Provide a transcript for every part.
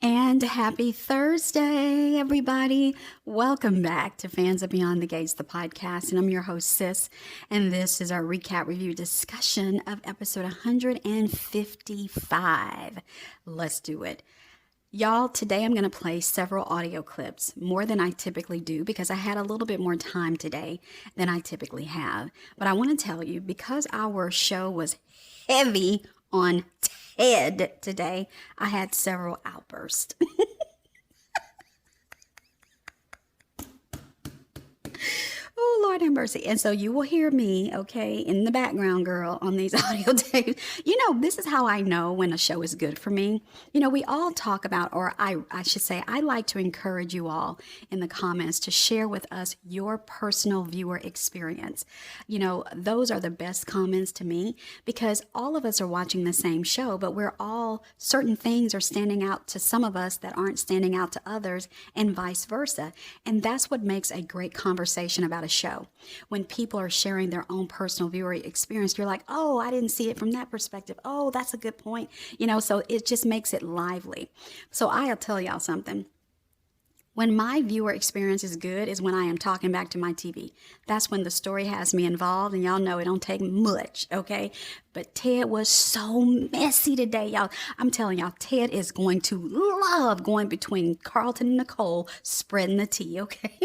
And happy Thursday, everybody. Welcome back to Fans of Beyond the Gates, the podcast. And I'm your host, Sis. And this is our recap review discussion of episode 155. Let's do it. Y'all, today I'm going to play several audio clips, more than I typically do, because I had a little bit more time today than I typically have. But I want to tell you, because our show was heavy on Ted today, I had several outbursts. Oh, Lord have mercy. And so you will hear me, okay, in the background, girl, on these audio tapes. You know, this is how I know when a show is good for me. You know, we all talk about, or I should say, I like to encourage you all in the comments to share with us your personal viewer experience. You know, those are the best comments to me because all of us are watching the same show, but we're all, certain things are standing out to some of us that aren't standing out to others and vice versa. And that's what makes a great conversation about a show. When people are sharing their own personal viewer experience, you're like, oh, I didn't see it from that perspective. Oh, that's a good point. You know, so it just makes it lively. So I'll tell y'all something. When my viewer experience is good is when I am talking back to my TV. That's when the story has me involved, and y'all know it don't take much, okay? But Ted was so messy today, y'all. I'm telling y'all, Ted is going to love going between Carlton and Nicole, spreading the tea, okay?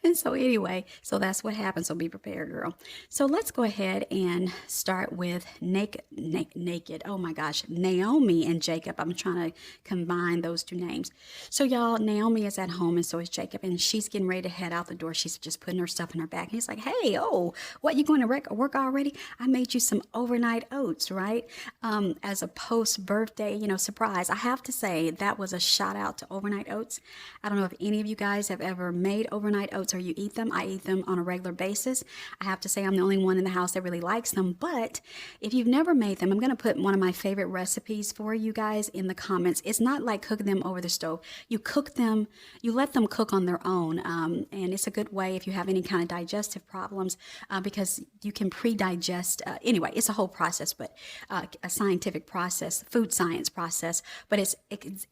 And so anyway, so that's what happened. So be prepared, girl. So let's go ahead and start with naked. Oh my gosh, Naomi and Jacob. I'm trying to combine those two names. So y'all, Naomi is at home and so is Jacob, and she's getting ready to head out the door. She's just putting her stuff in her bag. And he's like, hey, oh, what, you going to work already? I made you some overnight oats, right? As a post-birthday, surprise. I have to say that was a shout out to overnight oats. I don't know if any of you guys have ever made overnight oats or you eat them. I eat them on a regular basis. I have to say I'm the only one in the house that really likes them. But if you've never made them, I'm going to put one of my favorite recipes for you guys in the comments. It's not like cooking them over the stove. You cook them, you let them cook on their own. And it's a good way if you have any kind of digestive problems because you can pre-digest. Anyway, it's a whole process, but a scientific process, food science process, but it's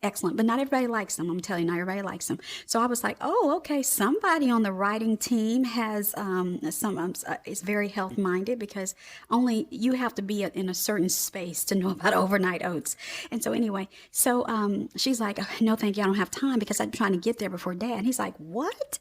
excellent. But not everybody likes them. I'm telling you, not everybody likes them. So I was like, oh, okay, somebody on the writing team has is very health minded because only you have to be in a certain space to know about overnight oats. And so anyway, so she's like, no, thank you, I don't have time because I'm trying to get there before Dad. And he's like, what?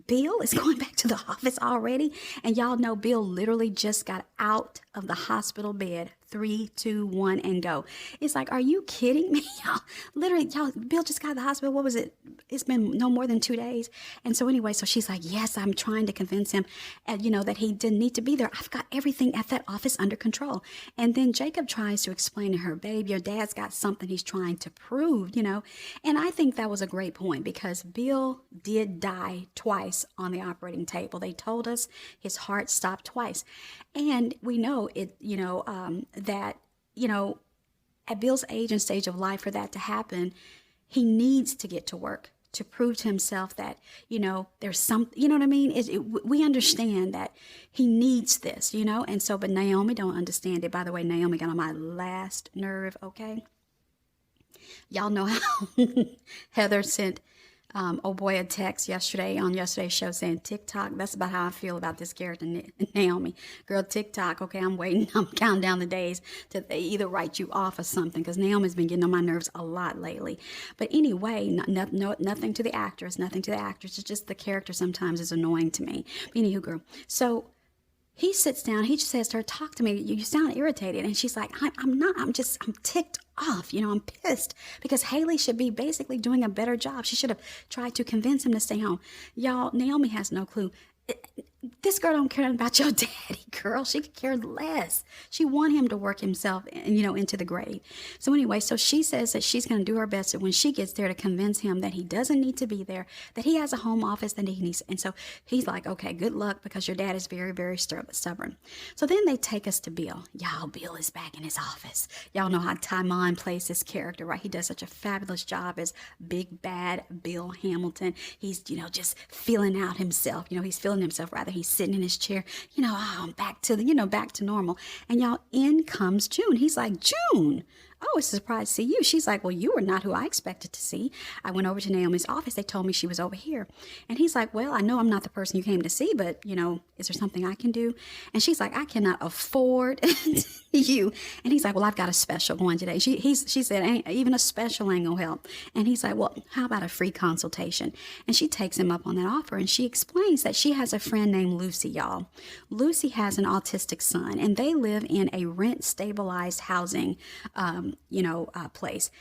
Bill is going back to the office already? And y'all know Bill literally just got out of the hospital bed. 3, 2, 1, and go. It's like, are you kidding me? Y'all, literally, Bill just got out of the hospital. What was it? It's been no more than 2 days. And so anyway, so she's like, yes, I'm trying to convince him, that he didn't need to be there. I've got everything at that office under control. And then Jacob tries to explain to her, babe, your dad's got something he's trying to prove, And I think that was a great point because Bill did die twice on the operating table. They told us his heart stopped twice. And we know it, that, at Bill's age and stage of life for that to happen, he needs to get to work to prove to himself that, there's some, you know what I mean? We understand that he needs this, and so, but Naomi don't understand it. By the way, Naomi got on my last nerve, okay? Y'all know how Heather sent a text yesterday on yesterday's show saying TikTok. That's about how I feel about this character, Naomi. Girl, TikTok, okay, I'm waiting. I'm counting down the days till they either write you off or something because Naomi's been getting on my nerves a lot lately. But anyway, nothing to the actress, It's just the character sometimes is annoying to me. But anywho, girl, so he sits down, he just says to her, talk to me, you sound irritated. And she's like, I'm not, I'm ticked off, I'm pissed because Haley should be basically doing a better job. She should have tried to convince him to stay home. Y'all, Naomi has no clue. This girl don't care about your daddy, girl. She could care less. She want him to work himself, into the grave. So anyway, so she says that she's going to do her best when she gets there to convince him that he doesn't need to be there, that he has a home office that he needs. And so he's like, okay, good luck because your dad is very, very stubborn. So then they take us to Bill. Y'all, Bill is back in his office. Y'all know how Tymon plays this character, right? He does such a fabulous job as Big Bad Bill Hamilton. He's, just feeling out himself. He's feeling himself rather. He's sitting in his chair, I'm back to normal. And y'all, in comes June. He's like, June, oh, it's a surprise to see you. She's like, well, you were not who I expected to see. I went over to Naomi's office. They told me she was over here. And he's like, well, I know I'm not the person you came to see, but, is there something I can do? And she's like, I cannot afford you. And he's like, well, I've got a special going today. She said, ain't even a special ain't gonna help. And he's like, well, how about a free consultation? And she takes him up on that offer, and she explains that she has a friend named Lucy, y'all. Lucy has an autistic son, and they live in a rent-stabilized housing, place.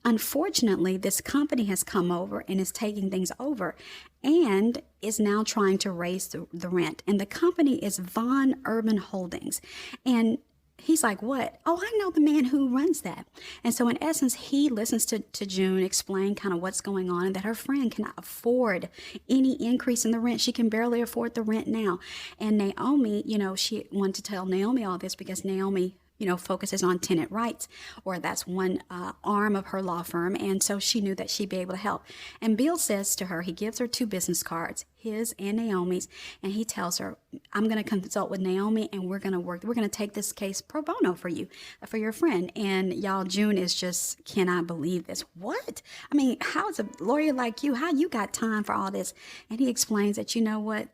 Unfortunately, this company has come over and is taking things over and is now trying to raise the rent. And the company is Von Urban Holdings. And he's like, what? Oh, I know the man who runs that. And so in essence, he listens to June explain kind of what's going on and that her friend cannot afford any increase in the rent. She can barely afford the rent now. And Naomi, she wanted to tell Naomi all this because Naomi focuses on tenant rights, or that's one arm of her law firm. And so she knew that she'd be able to help. And Bill says to her, he gives her 2 business cards, his and Naomi's, and he tells her, I'm going to consult with Naomi and we're going to take this case pro bono for you, for your friend. And y'all, June is just cannot believe this. What? I mean, how is a lawyer like you, how you got time for all this? And he explains that,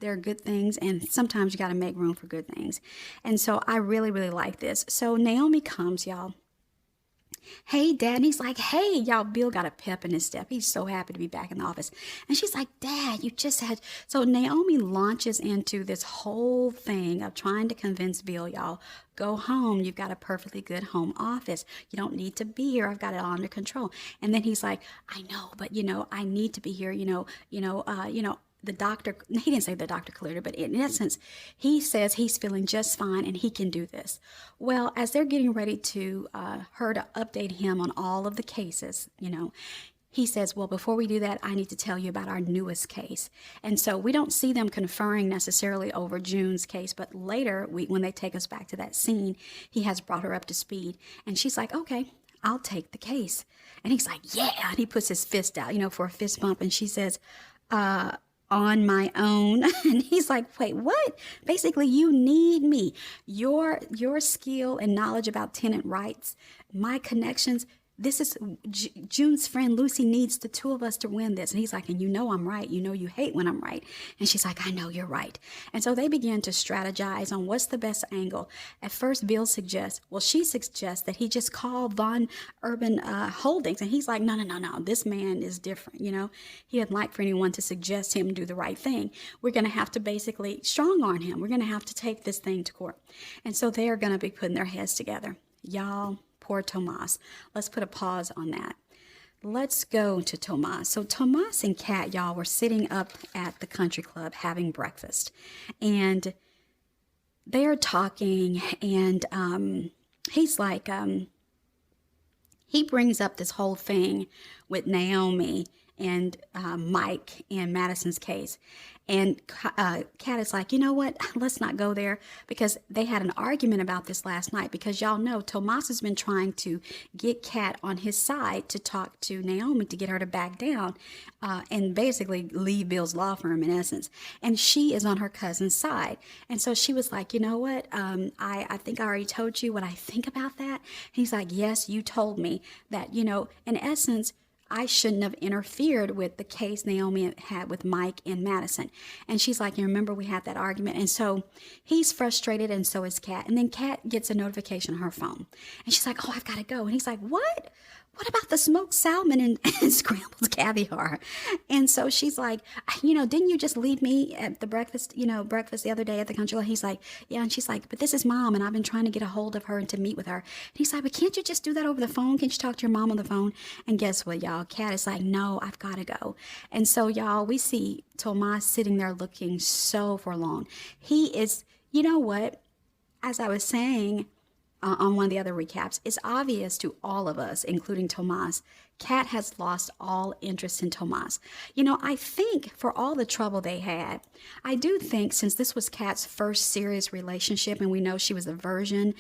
there are good things and sometimes you got to make room for good things. And so I really, really like this. So Naomi comes, y'all. Hey, Dad. And he's like, hey, y'all, Bill got a pep in his step. He's so happy to be back in the office. And she's like, Dad, you just had. So Naomi launches into this whole thing of trying to convince Bill, y'all, go home. You've got a perfectly good home office. You don't need to be here. I've got it all under control. And then he's like, I know, but, I need to be here, the doctor, he didn't say the doctor cleared it, but in essence, he says he's feeling just fine and he can do this. Well, as they're getting ready to, her to update him on all of the cases, he says, well, before we do that, I need to tell you about our newest case. And so we don't see them conferring necessarily over June's case, but later, when they take us back to that scene, he has brought her up to speed. And she's like, okay, I'll take the case. And he's like, yeah. And he puts his fist out, for a fist bump. And she says, on my own. And he's like, wait, what? Basically, you need me. Your skill and knowledge about tenant rights, my connections. This is June's friend Lucy needs the 2 of us to win this. And he's like, and I'm right. You hate when I'm right. And she's like, I know you're right. And so they begin to strategize on what's the best angle. At first, Bill suggests, she suggests that he just call Von Urban Holdings. And he's like, no. This man is different. He doesn't like for anyone to suggest him do the right thing. We're going to have to basically strong arm him. We're going to have to take this thing to court. And so they are going to be putting their heads together. Y'all, poor Tomas. Let's put a pause on that. Let's go to Tomas. So Tomas and Kat, y'all, were sitting up at the country club having breakfast. And they're talking, and he's like, he brings up this whole thing with Naomi and Mike and Madison's case. And Kat is like, you know what? Let's not go there, because they had an argument about this last night, because y'all know Tomas has been trying to get Kat on his side to talk to Naomi to get her to back down and basically leave Bill's law firm in essence. And she is on her cousin's side. And so she was like, you know what? I think I already told you what I think about that. And he's like, yes, you told me that, in essence, I shouldn't have interfered with the case Naomi had with Mike and Madison. And she's like, you remember we had that argument? And so he's frustrated, and so is Kat. And then Kat gets a notification on her phone. And she's like, oh, I've got to go. And he's like, what? What about the smoked salmon and scrambled caviar? And so she's like, didn't you just leave me at the breakfast the other day at the country club? He's like, yeah. And she's like, but this is Mom, and I've been trying to get a hold of her and to meet with her. And he's like, but can't you just do that over the phone? Can't you talk to your mom on the phone? And guess what, y'all? Kat is like, no, I've got to go. And so, y'all, we see Tomas sitting there looking so forlorn. He is, you know what? As I was saying, on one of the other recaps, it's obvious to all of us, including Tomas, Kat has lost all interest in Tomas. I think for all the trouble they had, I do think since this was Kat's first serious relationship, and we know she was a virgin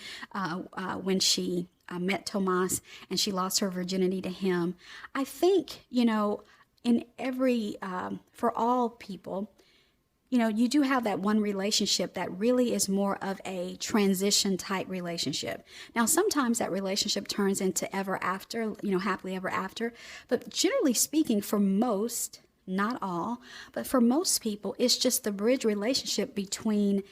when she met Tomas and she lost her virginity to him, I think, in every, for all people, you do have that one relationship that really is more of a transition type relationship. Now, sometimes that relationship turns into ever after, happily ever after. But generally speaking, for most, not all, but for most people, it's just the bridge relationship between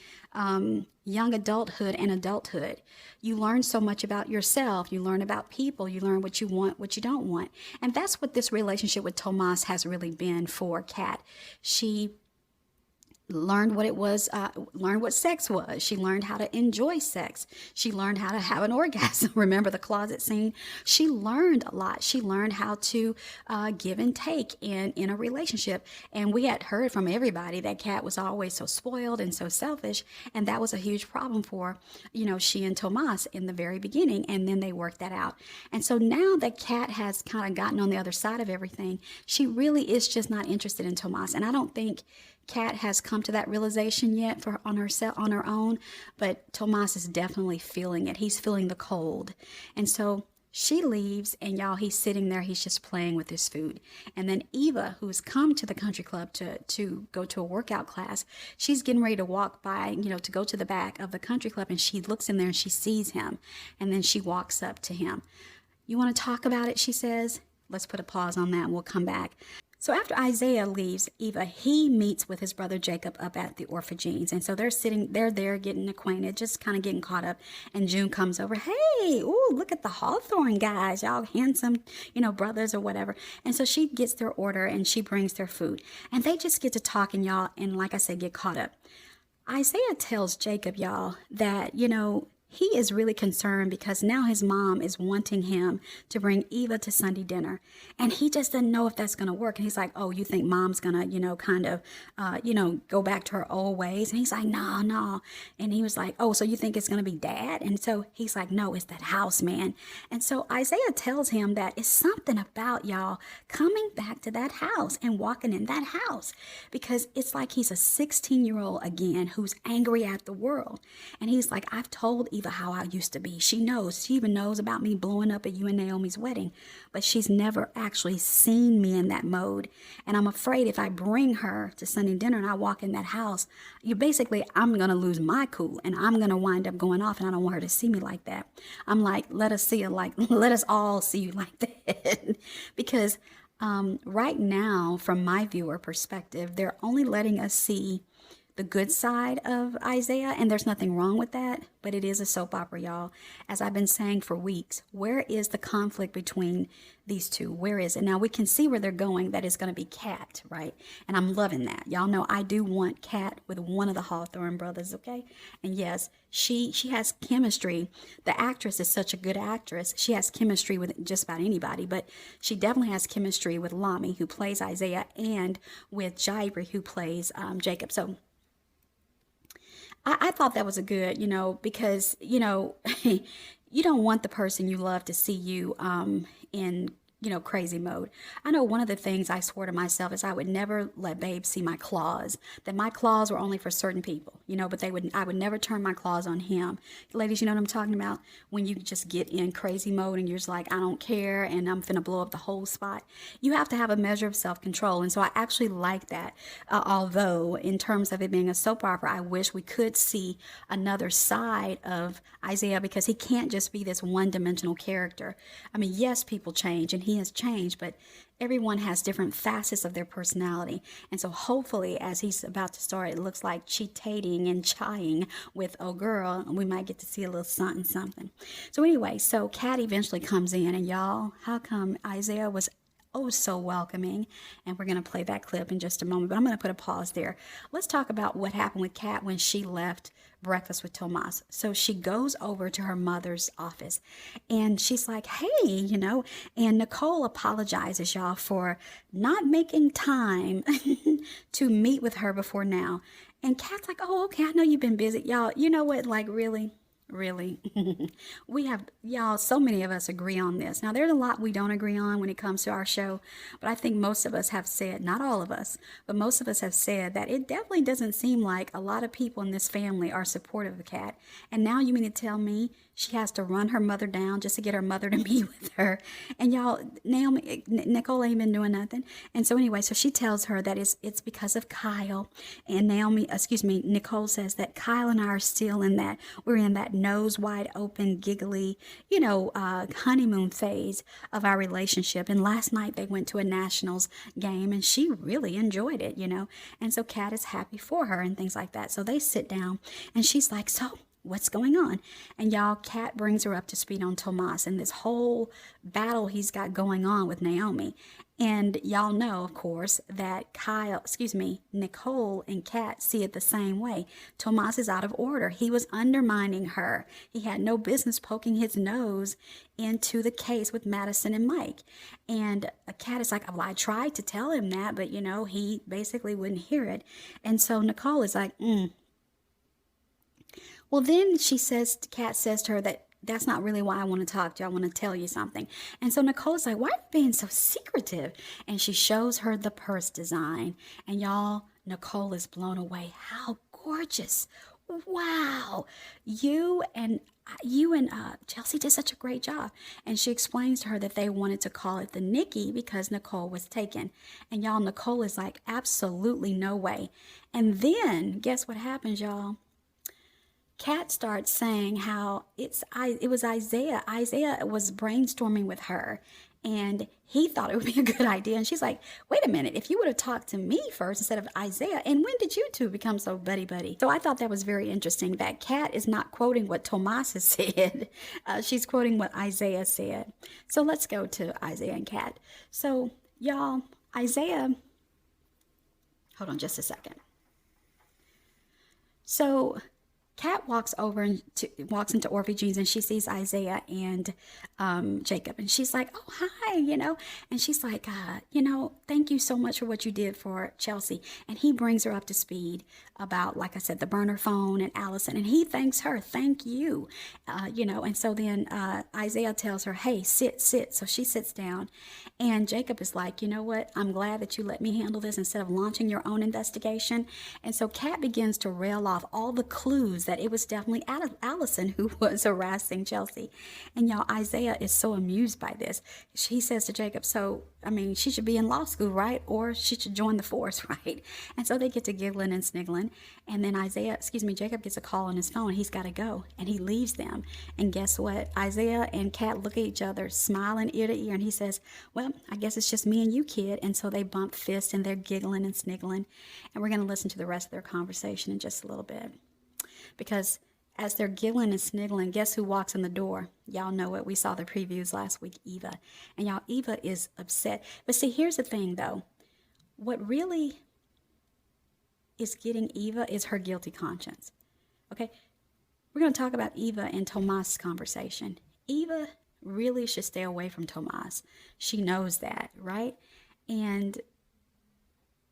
young adulthood and adulthood. You learn so much about yourself. You learn about people. You learn what you want, what you don't want. And that's what this relationship with Tomas has really been for Kat. She learned what it was, learned what sex was. She learned how to enjoy sex. She learned how to have an orgasm. Remember the closet scene? She learned a lot. She learned how to give and take in a relationship. And we had heard from everybody that Kat was always so spoiled and so selfish. And that was a huge problem for, she and Tomas in the very beginning. And then they worked that out. And so now that Kat has kind of gotten on the other side of everything, she really is just not interested in Tomas. And I don't think Kat has come to that realization yet on her own, but Tomas is definitely feeling it. He's feeling the cold. And so she leaves, and y'all, he's sitting there. He's just playing with his food. And then Eva, who's come to the country club to go to a workout class, she's getting ready to walk by, to go to the back of the country club, and she looks in there and she sees him. And then she walks up to him. "You want to talk about it?" she says. Let's put a pause on that and we'll come back. So after Izaiah leaves Eva, he meets with his brother Jacob up at the Orphagines. And so they're there getting acquainted, just kind of getting caught up. And June comes over. "Hey, ooh, look at the Hawthorne guys, y'all handsome, brothers or whatever." And so she gets their order and she brings their food. And they just get to talking, y'all, and like I said, get caught up. Izaiah tells Jacob, y'all, that, he is really concerned because now his mom is wanting him to bring Eva to Sunday dinner. And he just doesn't know if that's going to work. And he's like, "Oh, you think mom's going to, kind of, go back to her old ways?" And he's like, "No, no." And he was like, "Oh, so you think it's going to be dad?" And so he's like, "No, it's that house, man." And so Izaiah tells him that it's something about y'all coming back to that house and walking in that house, because it's like he's a 16-year-old again who's angry at the world. And he's like, "I've told Eva how I used to be. She knows. She even knows about me blowing up at you and Naomi's wedding, but she's never actually seen me in that mode. And I'm afraid if I bring her to Sunday dinner and I walk in that house, I'm going to lose my cool and I'm going to wind up going off, and I don't want her to see me like that." I'm like, let us all see you like that. Because right now, from my viewer perspective, they're only letting us see the good side of Izaiah, and there's nothing wrong with that, but it is a soap opera, y'all. As I've been saying for weeks, where is the conflict between these two? Where is it? Now, we can see where they're going. That is going to be Kat, right? And I'm loving that. Y'all know I do want Kat with one of the Hawthorne brothers, okay? And yes, she has chemistry. The actress is such a good actress. She has chemistry with just about anybody, but she definitely has chemistry with Lami, who plays Izaiah, and with Jairi, who plays Jacob. So I thought that was a good, because, you don't want the person you love to see you in, crazy mode. I know one of the things I swore to myself is I would never let Babe see my claws, that my claws were only for certain people, but I would never turn my claws on him. Ladies, you know what I'm talking about? When you just get in crazy mode and you're just like, "I don't care and I'm finna blow up the whole spot." You have to have a measure of self-control. And so I actually like that. Although in terms of it being a soap opera, I wish we could see another side of Izaiah, because he can't just be this one-dimensional character. I mean, yes, people change and he has changed, but everyone has different facets of their personality. And so hopefully, as he's about to start, it looks like cheatating and chaying with "Oh girl," we might get to see a little something. So anyway, so Kat eventually comes in, and y'all, how come Izaiah was so welcoming? And we're going to play that clip in just a moment, but I'm going to put a pause there. Let's talk about what happened with Kat when she left breakfast with Tomas. So she goes over to her mother's office and she's like, "Hey," and Nicole apologizes, y'all, for not making time to meet with her before now. And Kat's like, "Oh, okay, I know you've been busy." Y'all, you know what? Like, really? Really. We have, y'all, so many of us agree on this. Now, there's a lot we don't agree on when it comes to our show, but I think most of us have said, not all of us, but most of us have said that it definitely doesn't seem like a lot of people in this family are supportive of the cat. And now you mean to tell me she has to run her mother down just to get her mother to meet with her? And y'all, Nicole ain't been doing nothing. And so anyway, so she tells her that it's because of Kyle. And Nicole says that Kyle and I are still in that, we're in that nose wide open, giggly, honeymoon phase of our relationship. And last night they went to a Nationals game and she really enjoyed it. And so Kat is happy for her and things like that. So they sit down and she's like, so what's going on? And y'all, Kat brings her up to speed on Tomas and this whole battle he's got going on with Naomi. And y'all know, of course, that Nicole and Kat see it the same way. Tomas is out of order. He was undermining her. He had no business poking his nose into the case with Madison and Mike. And Kat is like, well, I tried to tell him that, but, he basically wouldn't hear it. And so Nicole is like, Well, then Kat says to her that's not really why I want to talk to you. I want to tell you something. And so Nicole's like, why are you being so secretive? And she shows her the purse design. And y'all, Nicole is blown away. How gorgeous. Wow. You and Chelsea did such a great job. And she explains to her that they wanted to call it the Nikki because Nicole was taken. And y'all, Nicole is like, absolutely no way. And then guess what happens, y'all? Kat starts saying how it was Izaiah. Izaiah was brainstorming with her, and he thought it would be a good idea. And she's like, wait a minute, if you would have talked to me first instead of Izaiah, and when did you two become so buddy-buddy? So I thought that was very interesting that Kat is not quoting what Tomas has said. She's quoting what Izaiah said. So let's go to Izaiah and Kat. So y'all, Izaiah, hold on just a second. So Kat walks into Orphe Jeans and she sees Izaiah and Jacob. And she's like, oh, hi, And she's like, thank you so much for what you did for Chelsea. And he brings her up to speed about, like I said, the burner phone and Allison. And he thanks her, thank you, And so then Izaiah tells her, hey, sit. So she sits down. And Jacob is like, you know what? I'm glad that you let me handle this instead of launching your own investigation. And so Kat begins to rail off all the clues that it was definitely Allison who was harassing Chelsea. And y'all, Izaiah is so amused by this. He says to Jacob, she should be in law school, right? Or she should join the force, right? And so they get to giggling and sniggling. And then Jacob gets a call on his phone. He's got to go. And he leaves them. And guess what? Izaiah and Kat look at each other, smiling ear to ear. And he says, well, I guess it's just me and you, kid. And so they bump fists and they're giggling and sniggling. And we're going to listen to the rest of their conversation in just a little bit. Because as they're giggling and sniggling, guess who walks in the door? Y'all know it. We saw the previews last week, Eva. And y'all, Eva is upset. But see, here's the thing, though. What really is getting Eva is her guilty conscience. Okay? We're going to talk about Eva and Tomas' conversation. Eva really should stay away from Tomas. She knows that, right? And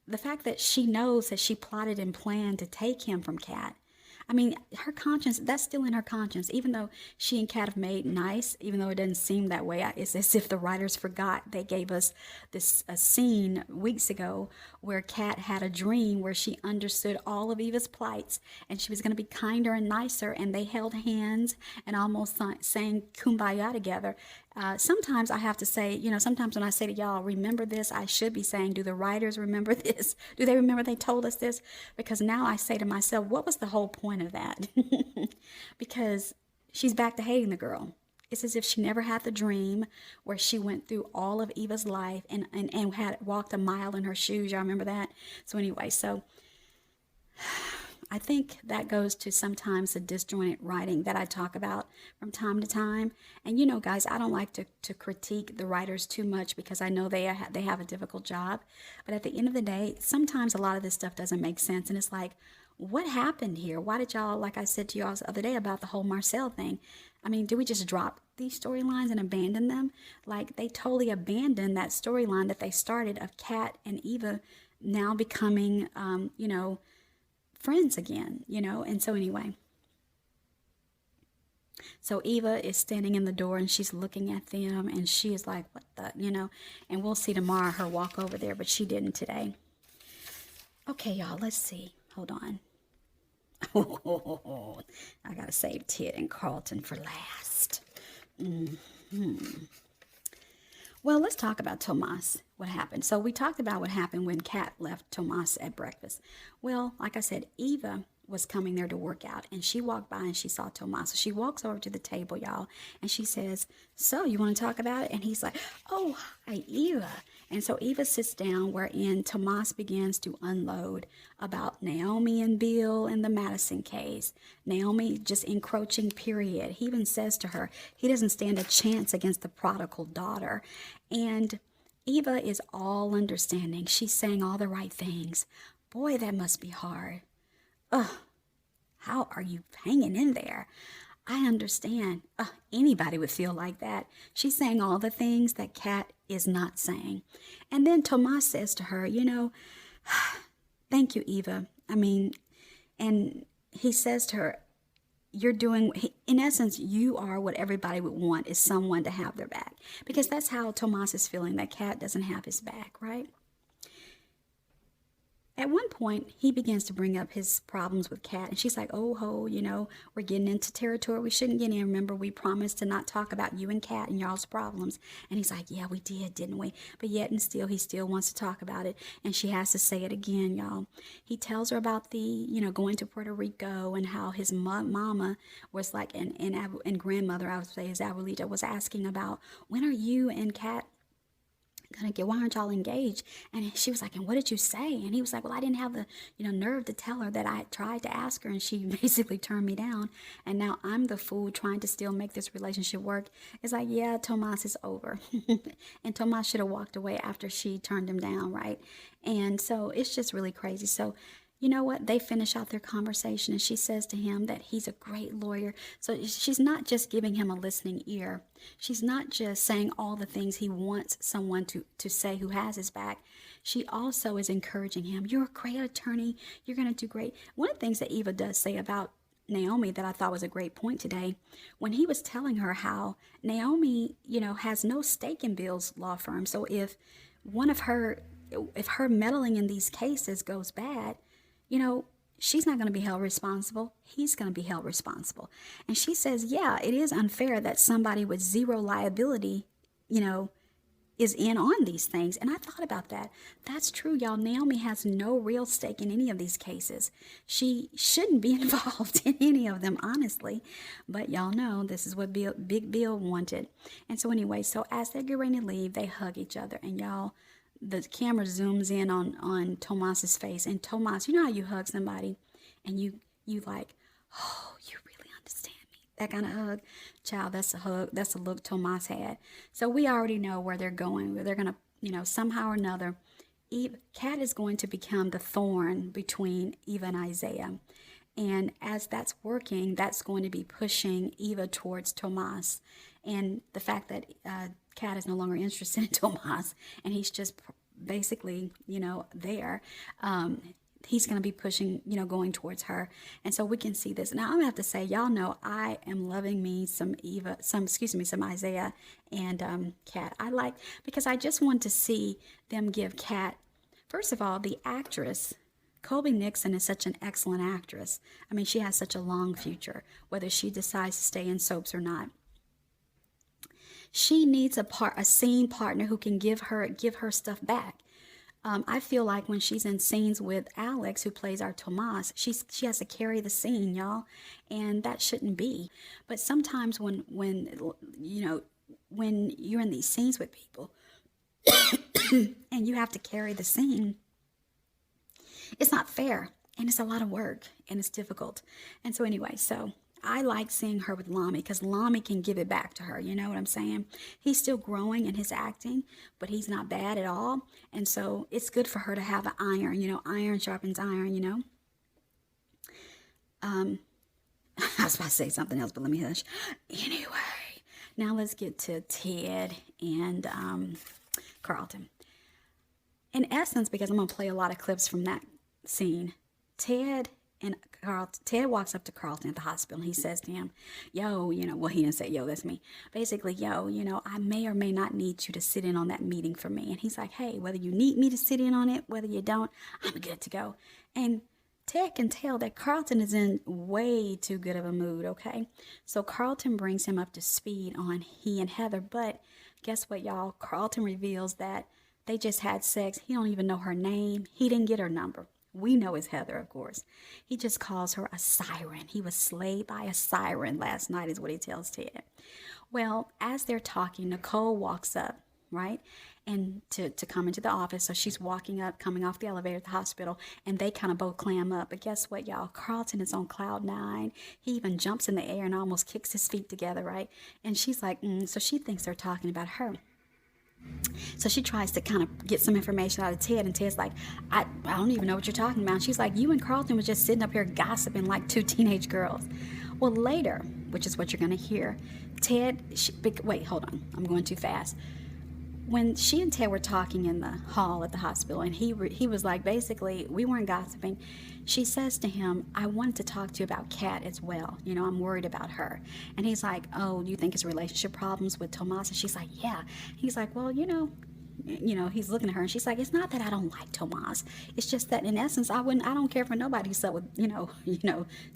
the fact that she knows that she plotted and planned to take him from Kat, her conscience, that's still in her conscience, even though she and Kat have made nice, even though it doesn't seem that way. It's as if the writers forgot. They gave us a scene weeks ago where Kat had a dream where she understood all of Eva's plights and she was going to be kinder and nicer, and they held hands and almost sang Kumbaya together. Sometimes I have to say, sometimes when I say to y'all, remember this, I should be saying, do the writers remember this? Do they remember they told us this? Because now I say to myself, what was the whole point of that? Because she's back to hating the girl. It's as if she never had the dream where she went through all of Eva's life and had walked a mile in her shoes. Y'all remember that? So anyway, I think that goes to sometimes the disjointed writing that I talk about from time to time. And guys, I don't like to critique the writers too much because I know they have a difficult job. But at the end of the day, sometimes a lot of this stuff doesn't make sense. And it's like, what happened here? Why did y'all, like I said to y'all the other day about the whole Marcel thing, do we just drop these storylines and abandon them? Like, they totally abandoned that storyline that they started of Kat and Eva now becoming, friends again, And so anyway, So Eva is standing in the door and she's looking at them and she is like, what the, and we'll see tomorrow her walk over there, but she didn't today. Okay, y'all, let's see. Hold on. I gotta save Ted and Carlton for last. Well, let's talk about Tomas, what happened. So we talked about what happened when Kat left Tomas at breakfast. Well, like I said, Eva was coming there to work out, and she walked by and she saw Tomas. So she walks over to the table, y'all, and she says, so you want to talk about it? And he's like, oh, hi, Eva. And so Eva sits down, wherein Tomas begins to unload about Naomi and Bill and the Madison case. Naomi just encroaching, period. He even says to her, he doesn't stand a chance against the prodigal daughter. And Eva is all understanding. She's saying all the right things. Boy, that must be hard. Ugh, how are you hanging in there? I understand. Anybody would feel like that. She's saying all the things that Kat is not saying. And then Tomas says to her, thank you, Eva. And he says to her, in essence, you are what everybody would want, is someone to have their back. Because that's how Tomas is feeling, that Kat doesn't have his back, right? At one point, he begins to bring up his problems with Kat, and she's like, oh, we're getting into territory we shouldn't get in. Remember, we promised to not talk about you and Kat and y'all's problems. And he's like, yeah, we did, didn't we? But yet and still, he still wants to talk about it, and she has to say it again, y'all. He tells her about the, going to Puerto Rico and how his mama was like, and grandmother, I would say, his abuelita, was asking about, when are you and Kat why aren't y'all engaged? And she was like, and what did you say? And he was like, well, I didn't have the nerve to tell her that I had tried to ask her, and she basically turned me down, and now I'm the fool trying to still make this relationship work. It's like, yeah, Tomas is over. And Tomas should have walked away after she turned him down, right? And so it's just really crazy. So you know what? They finish out their conversation, and she says to him that he's a great lawyer. So she's not just giving him a listening ear. She's not just saying all the things he wants someone to say who has his back. She also is encouraging him. You're a great attorney. You're going to do great. One of the things that Eva does say about Naomi that I thought was a great point today, when he was telling her how Naomi, has no stake in Bill's law firm. So if her meddling in these cases goes bad, she's not going to be held responsible. He's going to be held responsible. And she says, yeah, it is unfair that somebody with zero liability, is in on these things. And I thought about that. That's true, y'all. Naomi has no real stake in any of these cases. She shouldn't be involved in any of them, honestly. But y'all know this is what Big Bill wanted. And so anyway, as they get ready to leave, they hug each other. And y'all, the camera zooms in on Tomas's face, and Tomas, you know how you hug somebody and you like, oh, you really understand me, that kind of hug. Child, that's a hug, that's a look Tomas had. So we already know where they're going, where they're gonna, somehow or another, Kat is going to become the thorn between Eva and Izaiah. And as that's working, that's going to be pushing Eva towards Tomas. And the fact that Kat is no longer interested in Tomas, and he's just basically, there. He's going to be pushing, going towards her. And so we can see this. Now, I'm going to have to say, y'all know I am loving me some Izaiah and Kat. Because I just want to see them give Kat, first of all, the actress, Colby Nixon is such an excellent actress. She has such a long future, whether she decides to stay in soaps or not. She needs a scene partner who can give her stuff back. I feel like when she's in scenes with Alex, who plays our Tomas, she has to carry the scene, y'all, and that shouldn't be. But sometimes when you're in these scenes with people and you have to carry the scene, it's not fair, and it's a lot of work, and it's difficult. And so anyway, I like seeing her with Lamy, because Lamy can give it back to her. You know what I'm saying? He's still growing in his acting, but he's not bad at all. And so it's good for her to have an iron. Iron sharpens iron, I was about to say something else, but let me hush. Anyway, now let's get to Ted and Carlton. In essence, because I'm going to play a lot of clips from that scene, Ted And Ted walks up to Carlton at the hospital and he says to him, yo, well, he didn't say, yo, that's me. Basically, yo, I may or may not need you to sit in on that meeting for me. And he's like, hey, whether you need me to sit in on it, whether you don't, I'm good to go. And Ted can tell that Carlton is in way too good of a mood, okay? So Carlton brings him up to speed on he and Heather. But guess what, y'all? Carlton reveals that they just had sex. He don't even know her name. He didn't get her number. We know it's Heather, of course. He just calls her a siren. He was slayed by a siren last night is what he tells Ted. Well, as they're talking, Nicole walks up, right? And to come into the office. So she's walking up, coming off the elevator at the hospital, and they kind of both clam up. But guess what, y'all? Carlton is on cloud 9. He even jumps in the air and almost kicks his feet together, right? And she's like, so she thinks they're talking about her. So she tries to kind of get some information out of Ted, and Ted's like, I don't even know what you're talking about. And she's like, you and Carlton was just sitting up here gossiping like two teenage girls. Well, later, which is what you're going to hear, wait, hold on. I'm going too fast. When she and Ted were talking in the hall at the hospital, and he was like, basically, we weren't gossiping. She says to him, I wanted to talk to you about Kat as well. I'm worried about her. And he's like, oh, do you think it's relationship problems with Tomas? And she's like, yeah. He's like, well, he's looking at her, and she's like, it's not that I don't like Tomas. It's just that in essence, I don't care for nobody who slept with,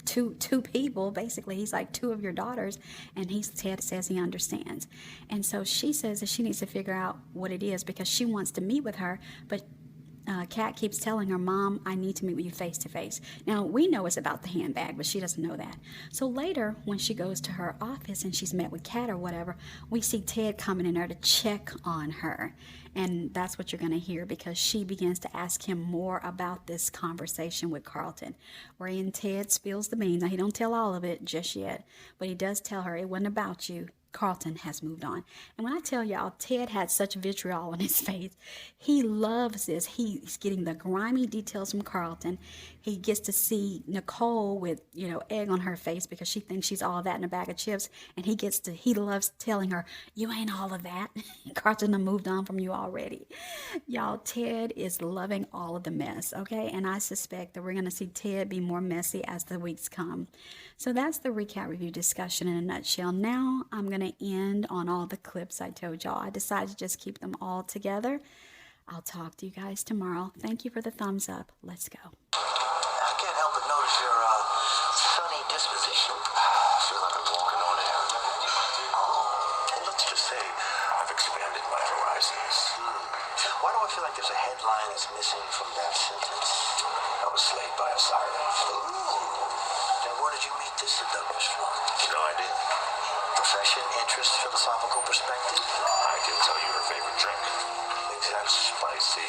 two people. Basically, he's like two of your daughters, and Ted says he understands. And so she says that she needs to figure out what it is because she wants to meet with her, but Kat keeps telling her, Mom, I need to meet with you face to face. Now, we know it's about the handbag, but she doesn't know that. So later, when she goes to her office and she's met with Kat or whatever, we see Ted coming in there to check on her. And that's what you're going to hear because she begins to ask him more about this conversation with Carlton. Wherein Ted spills the beans. Now, he don't tell all of it just yet, but he does tell her it wasn't about you. Carlton has moved on. And when I tell y'all, Ted had such vitriol on his face. He loves this. He's getting the grimy details from Carlton. He gets to see Nicole with, egg on her face because she thinks she's all that in a bag of chips. And he loves telling her, you ain't all of that. Carlton done moved on from you already. Y'all, Ted is loving all of the mess, okay? And I suspect that we're going to see Ted be more messy as the weeks come. So that's the recap review discussion in a nutshell. Now I'm going to end on all the clips I told y'all. I decided to just keep them all together. I'll talk to you guys tomorrow. Thank you for the thumbs up. Let's go. I can't help but notice your sunny disposition. I feel like I'm walking on air. Well, let's just say I've expanded my horizons. Why do I feel like there's a headline that's missing from that sentence? I was slayed by a siren. Then where did you meet this seductress from? No idea. Profession, interest, philosophical perspective? I can tell you her favorite drink. Exact spicy.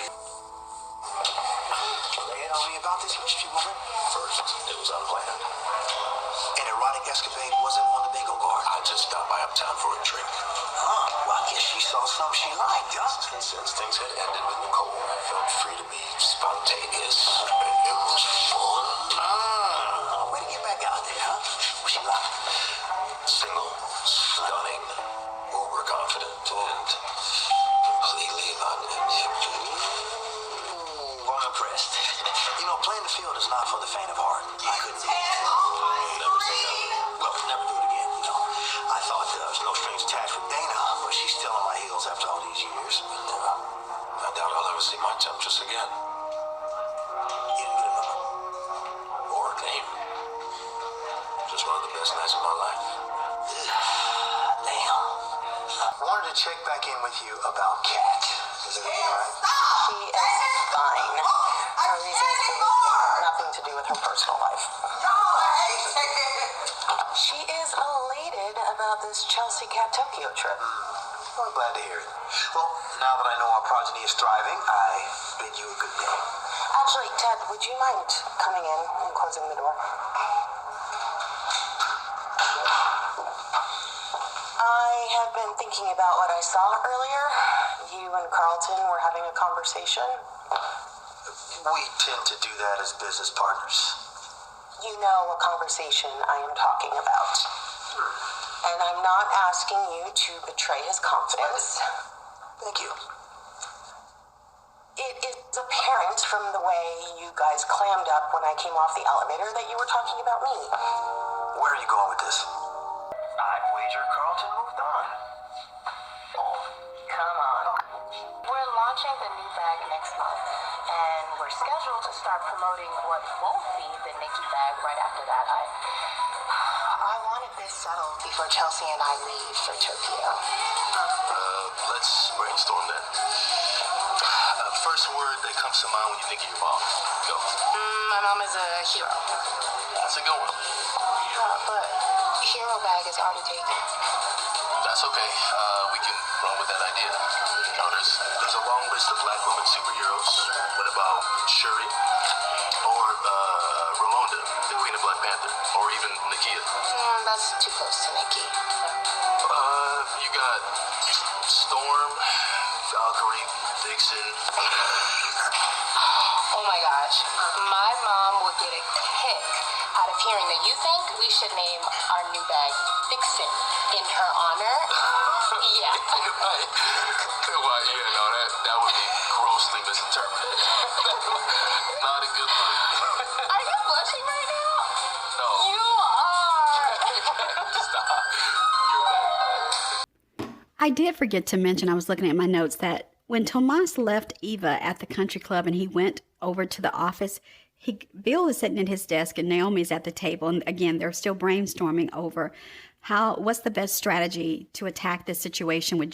Lay it on me about this mystery, woman. First, it was unplanned. An erotic escapade wasn't on the bingo card. I just stopped by uptown for a drink. Well, I guess she saw something she liked, huh? And since things had ended with Nicole, I felt free to be spontaneous. It was fun. Way to get back out there, huh? What's she like? Single, stunning, overconfident, and completely uninhibited. I'm impressed. Playing the field is not for the faint of heart. I couldn't never say no. Well, never do it again, I thought there was no strings attached with Dana, but she's still on my heels after all these years. And I doubt I'll ever see my temptress again. You didn't get a number? Or a name. Just one of the best nights of my life. Damn. I wanted to check back in with you about Kat. Is everything all right? She is fine. Her reasons for this have nothing to do with her personal life. She is elated about this Chelsea Cat Tokyo trip. Well, I'm glad to hear it. Well, now that I know our progeny is thriving, I bid you a good day. Actually, Ted, would you mind coming in and closing the door? I have been thinking about what I saw earlier. You and Carlton were having a conversation. We tend to do that as business partners. You know what conversation I am talking about. And I'm not asking you to betray his confidence. Thank you. It is apparent from the way you guys clammed up when I came off the elevator that you were talking about me. Where are you going with this? I'd wager Carlton moved on. Oh, come on. We're launching the new bag next month, and we're scheduled to start promoting what won't be the Nikki bag right after that. I wanted this settled before Chelsea and I leave for Tokyo. Let's brainstorm that. First word that comes to mind when you think of your mom. Go. My mom is a hero. That's a good one. But hero bag is already taken. That's okay. We can run with that idea. Now, there's a long list of black women superheroes. What about Shuri? Or Ramonda, the Queen of Black Panther? Or even Nakia? That's too close to Nikki. You got Storm, Valkyrie, Vixen. Oh my gosh. My mom would get a kick out of hearing that you think we should name our new bag Vixen in her honor. Yeah. Right. Well, yeah, no, that would be grossly misinterpreted. Not a good look. Are you blushing right now? No. You are. Stop. You're bad. I did forget to mention, I was looking at my notes, that when Tomas left Eva at the country club and he went over to the office, Bill is sitting at his desk and Naomi's at the table. And again, they're still brainstorming over what's the best strategy to attack this situation with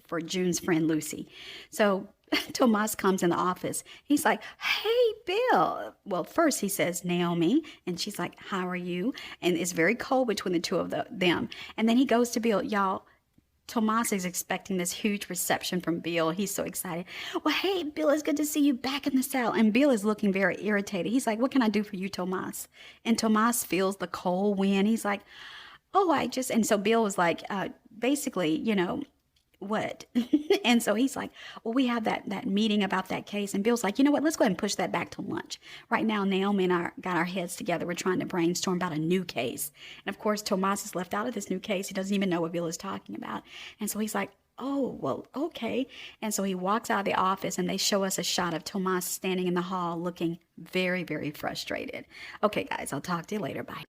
for June's friend Lucy. So Tomas comes in the office. He's like, "Hey, Bill." Well, first he says, "Naomi," and she's like, "How are you?" And it's very cold between the two of them. And then he goes to Bill. Y'all, Tomas is expecting this huge reception from Bill. He's so excited. "Well, hey, Bill, it's good to see you back in the cell." And Bill is looking very irritated. He's like, "What can I do for you, Tomas?" And Tomas feels the cold wind. He's like, "Oh, and so Bill was like, basically, what?" And so he's like, "Well, we have that meeting about that case." And Bill's like, "You know what? Let's go ahead and push that back to lunch. Right now, Naomi and I got our heads together. We're trying to brainstorm about a new case." And of course, Tomas is left out of this new case. He doesn't even know what Bill is talking about. And so he's like, "Oh, well, okay." And so he walks out of the office and they show us a shot of Tomas standing in the hall looking very, very frustrated. Okay, guys, I'll talk to you later. Bye.